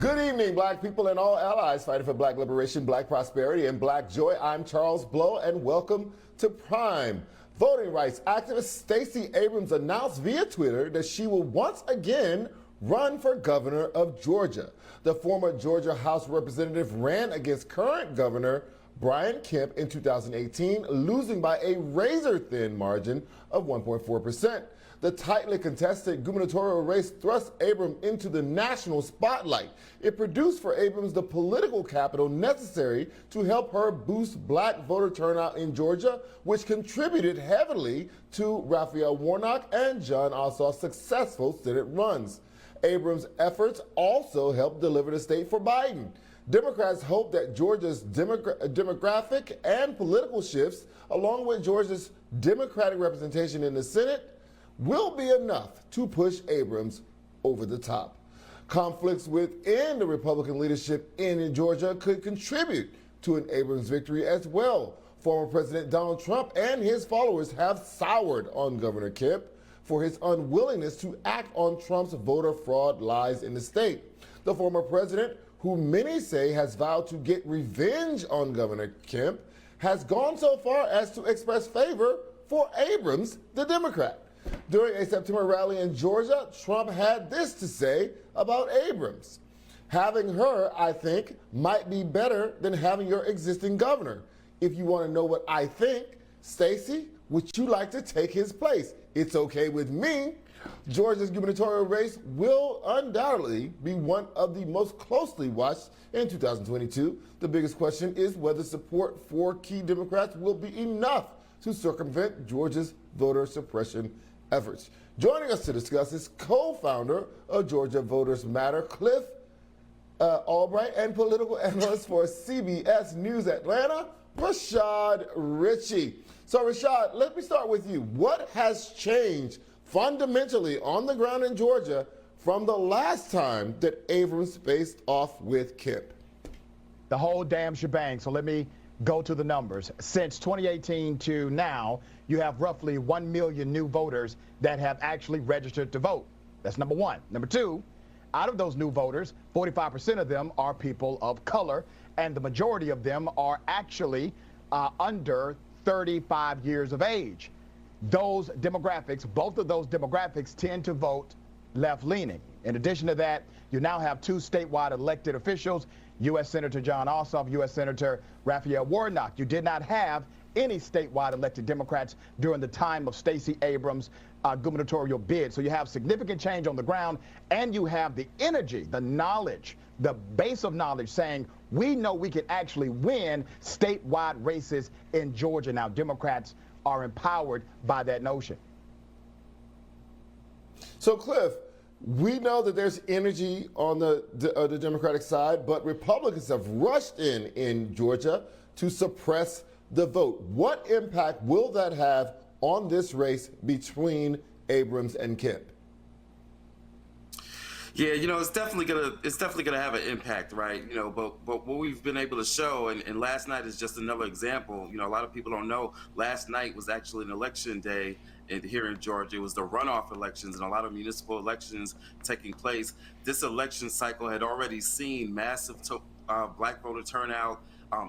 Good evening, black people and all allies fighting for black liberation, black prosperity, and black joy. I'm Charles Blow, and welcome to Prime. Voting rights activist Stacey Abrams announced via Twitter that she will once again run for governor of Georgia. The former Georgia House representative ran against current governor Brian Kemp in 2018, losing by a razor-thin margin of 1.4%. The tightly contested gubernatorial race thrust Abrams into the national spotlight. It produced for Abrams the political capital necessary to help her boost black voter turnout in Georgia, which contributed heavily to Raphael Warnock and Jon Ossoff's successful Senate runs. Abrams' efforts also helped deliver the state for Biden. Democrats hope that Georgia's demographic and political shifts, along with Georgia's Democratic representation in the Senate, will be enough to push Abrams over the top. Conflicts within the Republican leadership in Georgia could contribute to an Abrams victory as well. Former President Donald Trump and his followers have soured on Governor Kemp for his unwillingness to act on Trump's voter fraud lies in the state. The former president, who many say has vowed to get revenge on Governor Kemp, has gone so far as to express favor for Abrams, the Democrat. During a September rally in Georgia, Trump had this to say about Abrams. Having her, I think, might be better than having your existing governor. If you want to know what I think, Stacey, would you like to take his place? It's okay with me. Georgia's gubernatorial race will undoubtedly be one of the most closely watched in 2022. The biggest question is whether support for key Democrats will be enough to circumvent Georgia's voter suppression efforts. Joining us to discuss is co-founder of Georgia Voters Matter, Cliff Albright, and political analyst for CBS News Atlanta, Rashad Richey. So Rashad, let me start with you. What has changed fundamentally on the ground in Georgia from the last time that Abrams faced off with Kemp? The whole damn shebang. So let me go to the numbers. Since 2018 to now, you have roughly 1 million new voters that have actually registered to vote. That's number one. Number two, out of those new voters, 45% of them are people of color, and the majority of them are actually under 35 years of age. Those demographics, both of those demographics tend to vote left-leaning. In addition to that, you now have two statewide elected officials, U.S. Senator Jon Ossoff, U.S. Senator Raphael Warnock. You did not have any statewide elected Democrats during the time of Stacey Abrams' gubernatorial bid. So you have significant change on the ground, and you have the energy, the knowledge, the base of knowledge saying, we know we can actually win statewide races in Georgia. Now, Democrats are empowered by that notion. So, Cliff, we know that there's energy on the Democratic side, but Republicans have rushed in Georgia to suppress the vote. What impact will that have on this race between Abrams and Kemp? Yeah, it's definitely gonna have an impact, right? But what we've been able to show, and last night is just another example. A lot of people don't know. Last night was actually an election day here in Georgia. It was the runoff elections, and a lot of municipal elections taking place. This election cycle had already seen massive black voter turnout,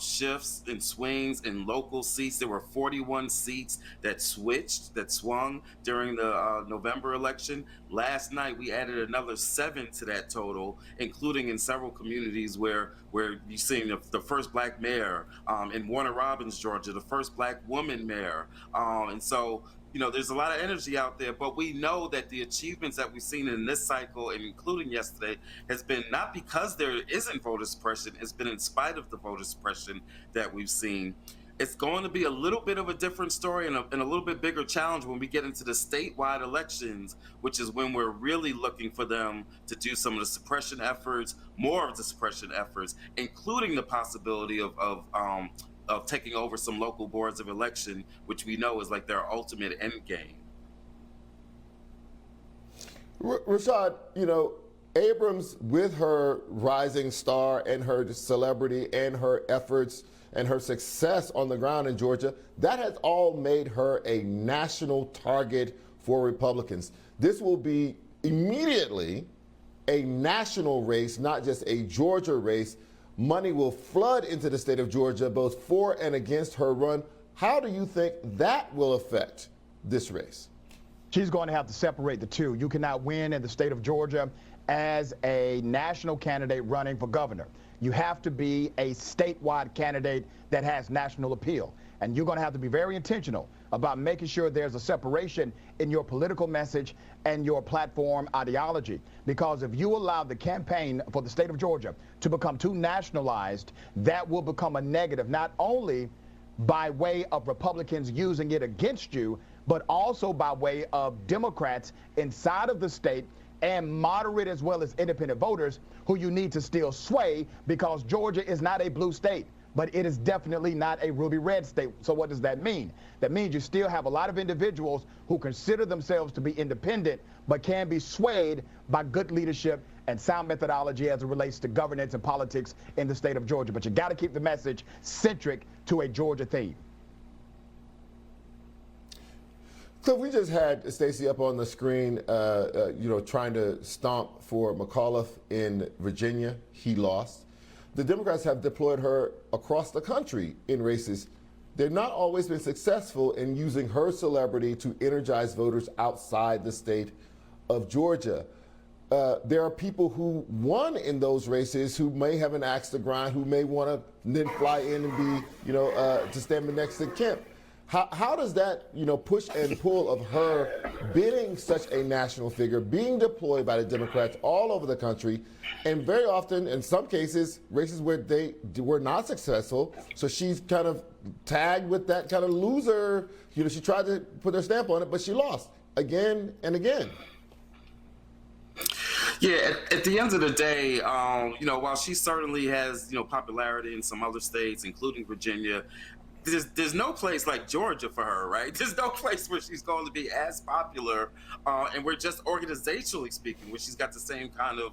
shifts and swings in local seats. There were 41 seats that swung during the November election. Last night, we added another 7 to that total, including in several communities where you're seeing the first black mayor, in Warner Robins, Georgia, the first black woman mayor. And so, there's a lot of energy out there, but we know that the achievements that we've seen in this cycle, and including yesterday, has been not because there isn't voter suppression, it's been in spite of the voter suppression that we've seen. It's going to be a little bit of a different story and a little bit bigger challenge when we get into the statewide elections, which is when we're really looking for them to do some of the suppression efforts, more of the suppression efforts, including the possibility of taking over some local boards of election, which we know is like their ultimate end game. Rashad, Abrams, with her rising star and her celebrity and her efforts and her success on the ground in Georgia, that has all made her a national target for Republicans. This will be immediately a national race, not just a Georgia race. Money will flood into the state of Georgia, both for and against her run. How do you think that will affect this race? She's going to have to separate the two. You cannot win in the state of Georgia as a national candidate running for governor. You have to be a statewide candidate that has national appeal. And you're going to have to be very intentional about making sure there's a separation in your political message and your platform ideology. Because if you allow the campaign for the state of Georgia to become too nationalized, that will become a negative, not only by way of Republicans using it against you, but also by way of Democrats inside of the state and moderate as well as independent voters who you need to still sway, because Georgia is not a blue state, but it is definitely not a ruby red state. So what does that mean? That means you still have a lot of individuals who consider themselves to be independent, but can be swayed by good leadership and sound methodology as it relates to governance and politics in the state of Georgia. But you got to keep the message centric to a Georgia theme. So we just had Stacey up on the screen, trying to stomp for McAuliffe in Virginia. He lost. The Democrats have deployed her across the country in races. They've not always been successful in using her celebrity to energize voters outside the state of Georgia. There are people who won in those races who may have an axe to grind, who may want to then fly in and be, to stand next to Kemp. How does that, push and pull of her being such a national figure, being deployed by the Democrats all over the country, and very often, in some cases, races where they were not successful, so she's kind of tagged with that kind of loser, she tried to put her stamp on it, but she lost again and again. Yeah, at the end of the day, while she certainly has, popularity in some other states, including Virginia, there's no place like Georgia for her, right? There's no place where she's going to be as popular, and we're just organizationally speaking, where she's got the same kind of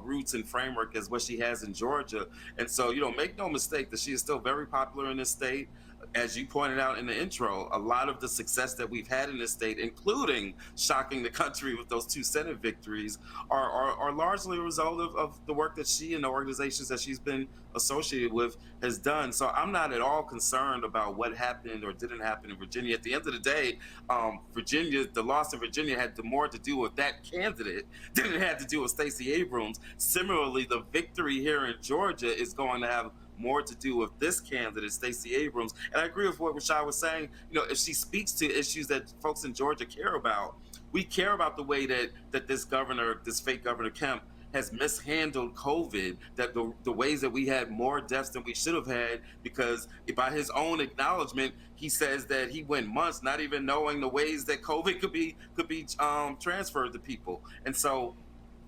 roots and framework as what she has in Georgia. And so, make no mistake that she is still very popular in this state. As you pointed out in the intro, a lot of the success that we've had in this state, including shocking the country with those 2 Senate victories, are largely a result of the work that she and the organizations that she's been associated with has done. So I'm not at all concerned about what happened or didn't happen in Virginia. At the end of the day, the loss in Virginia had more to do with that candidate than it had to do with Stacey Abrams. Similarly, the victory here in Georgia is going to have more to do with this candidate, Stacey Abrams. And I agree with what Rashad was saying. If she speaks to issues that folks in Georgia care about, we care about the way that this fake governor Kemp, has mishandled COVID, that the ways that we had more deaths than we should have had, because by his own acknowledgement, he says that he went months not even knowing the ways that COVID could be transferred to people. And so,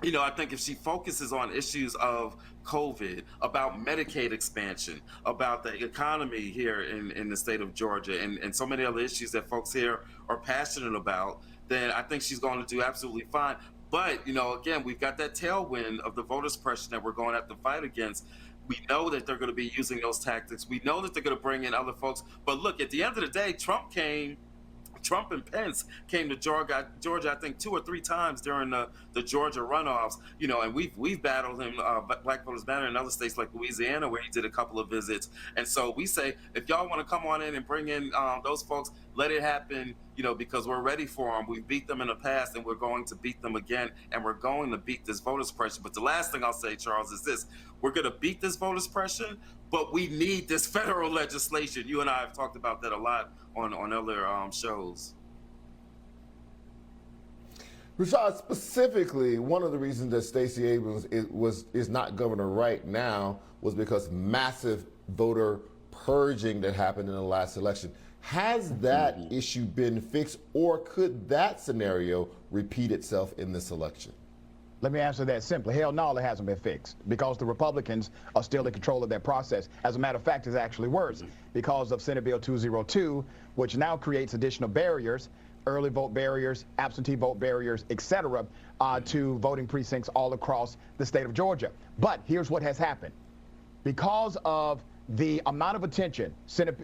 I think if she focuses on issues of COVID, about Medicaid expansion, about the economy here in the state of Georgia, and so many other issues that folks here are passionate about, then I think she's going to do absolutely fine. But, again, we've got that tailwind of the voter suppression that we're going to have to fight against. We know that they're going to be using those tactics. We know that they're going to bring in other folks. But look, at the end of the day, Trump and Pence came to Georgia, I think 2 or 3 times during the Georgia runoffs, and we've battled him, Black Voters Matter, in other states like Louisiana, where he did a couple of visits. And so we say, if y'all want to come on in and bring in those folks, let it happen, because we're ready for them. We beat them in the past, and we're going to beat them again, and we're going to beat this voter suppression. But the last thing I'll say, Charles, is this: we're going to beat this voter suppression, but we need this federal legislation. You and I have talked about that a lot on other shows. Rashad, specifically, one of the reasons that Stacey Abrams is not governor right now was because massive voter purging that happened in the last election. Has that issue been fixed, or could that scenario repeat itself in this election? Let me answer that simply. Hell no, it hasn't been fixed, because the Republicans are still in control of that process. As a matter of fact, it's actually worse because of Senate Bill 202, which now creates additional barriers, early vote barriers, absentee vote barriers, etc., to voting precincts all across the state of Georgia. But here's what has happened. Because of the amount of attention Senate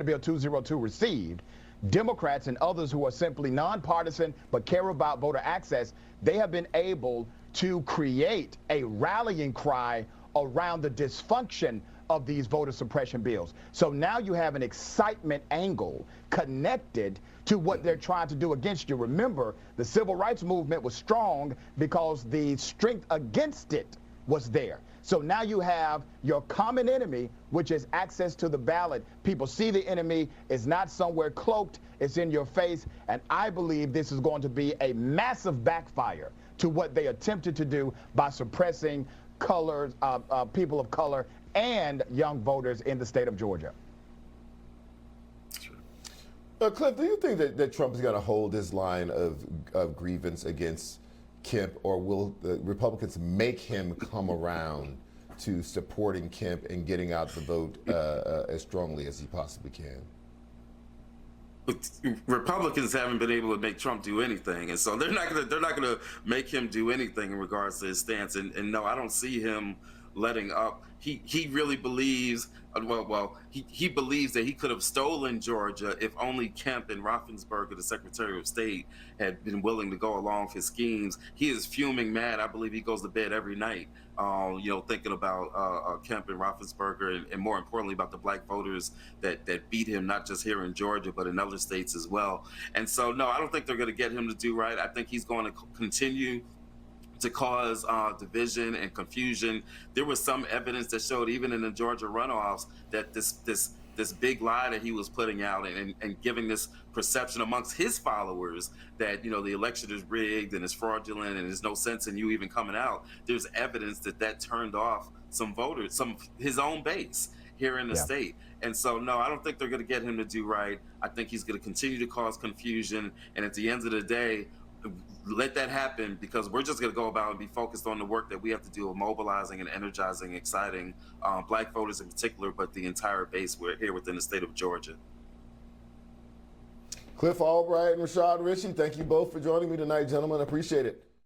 Bill 202 received, Democrats and others who are simply nonpartisan but care about voter access, they have been able to create a rallying cry around the dysfunction of these voter suppression bills. So now you have an excitement angle connected to what they're trying to do against you. Remember, the civil rights movement was strong because the strength against it was there. So now you have your common enemy, which is access to the ballot. People see the enemy is not somewhere cloaked, it's in your face. And I believe this is going to be a massive backfire to what they attempted to do by suppressing people of color and young voters in the state of Georgia. Cliff, do you think that Trump is going to hold his line of grievance against Kemp, or will the Republicans make him come around to supporting Kemp and getting out the vote as strongly as he possibly can? Republicans haven't been able to make Trump do anything, and so they're not gonna make him do anything in regards to his stance. And no, I don't see him letting up. He really believes, he believes that he could have stolen Georgia if only Kemp and Raffensperger, the Secretary of State, had been willing to go along with his schemes. He is fuming mad. I believe he goes to bed every night, thinking about Kemp and Raffensperger, and more importantly about the black voters that beat him, not just here in Georgia, but in other states as well. And so, no, I don't think they're going to get him to do right. I think he's going to continue to cause division and confusion. There was some evidence that showed, even in the Georgia runoffs, that this big lie that he was putting out and giving this perception amongst his followers that, the election is rigged and it's fraudulent and there's no sense in you even coming out. There's evidence that turned off some voters, his own base here in the state. And so, no, I don't think they're going to get him to do right. I think he's going to continue to cause confusion. And at the end of the day, let that happen, because we're just going to go about and be focused on the work that we have to do of mobilizing and energizing, exciting black voters in particular, but the entire base here within the state of Georgia. Cliff Albright and Rashad Richey, thank you both for joining me tonight, gentlemen. I appreciate it.